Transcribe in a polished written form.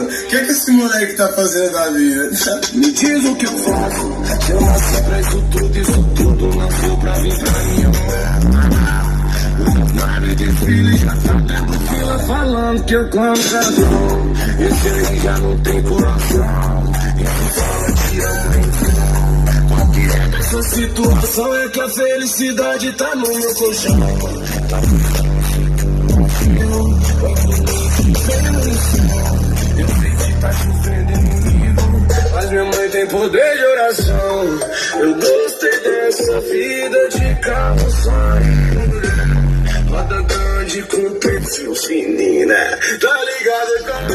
O que esse moleque tá fazendo da vida? Me diz o que eu faço. Eu nasci pra isso tudo nasceu pra vir pra mim. Nada de filho, já tá tendo fila falando que eu como casal. Esse aí já não tem coração. Esse fala que ama, essa situação é que a felicidade tá no meu colchão. Tá no eu sei que tá sofrendo comigo, mas minha mãe tem poder de oração. Eu gostei dessa vida de carro saindo, roda grande com perfil fininho, né? Tá ligado, cara?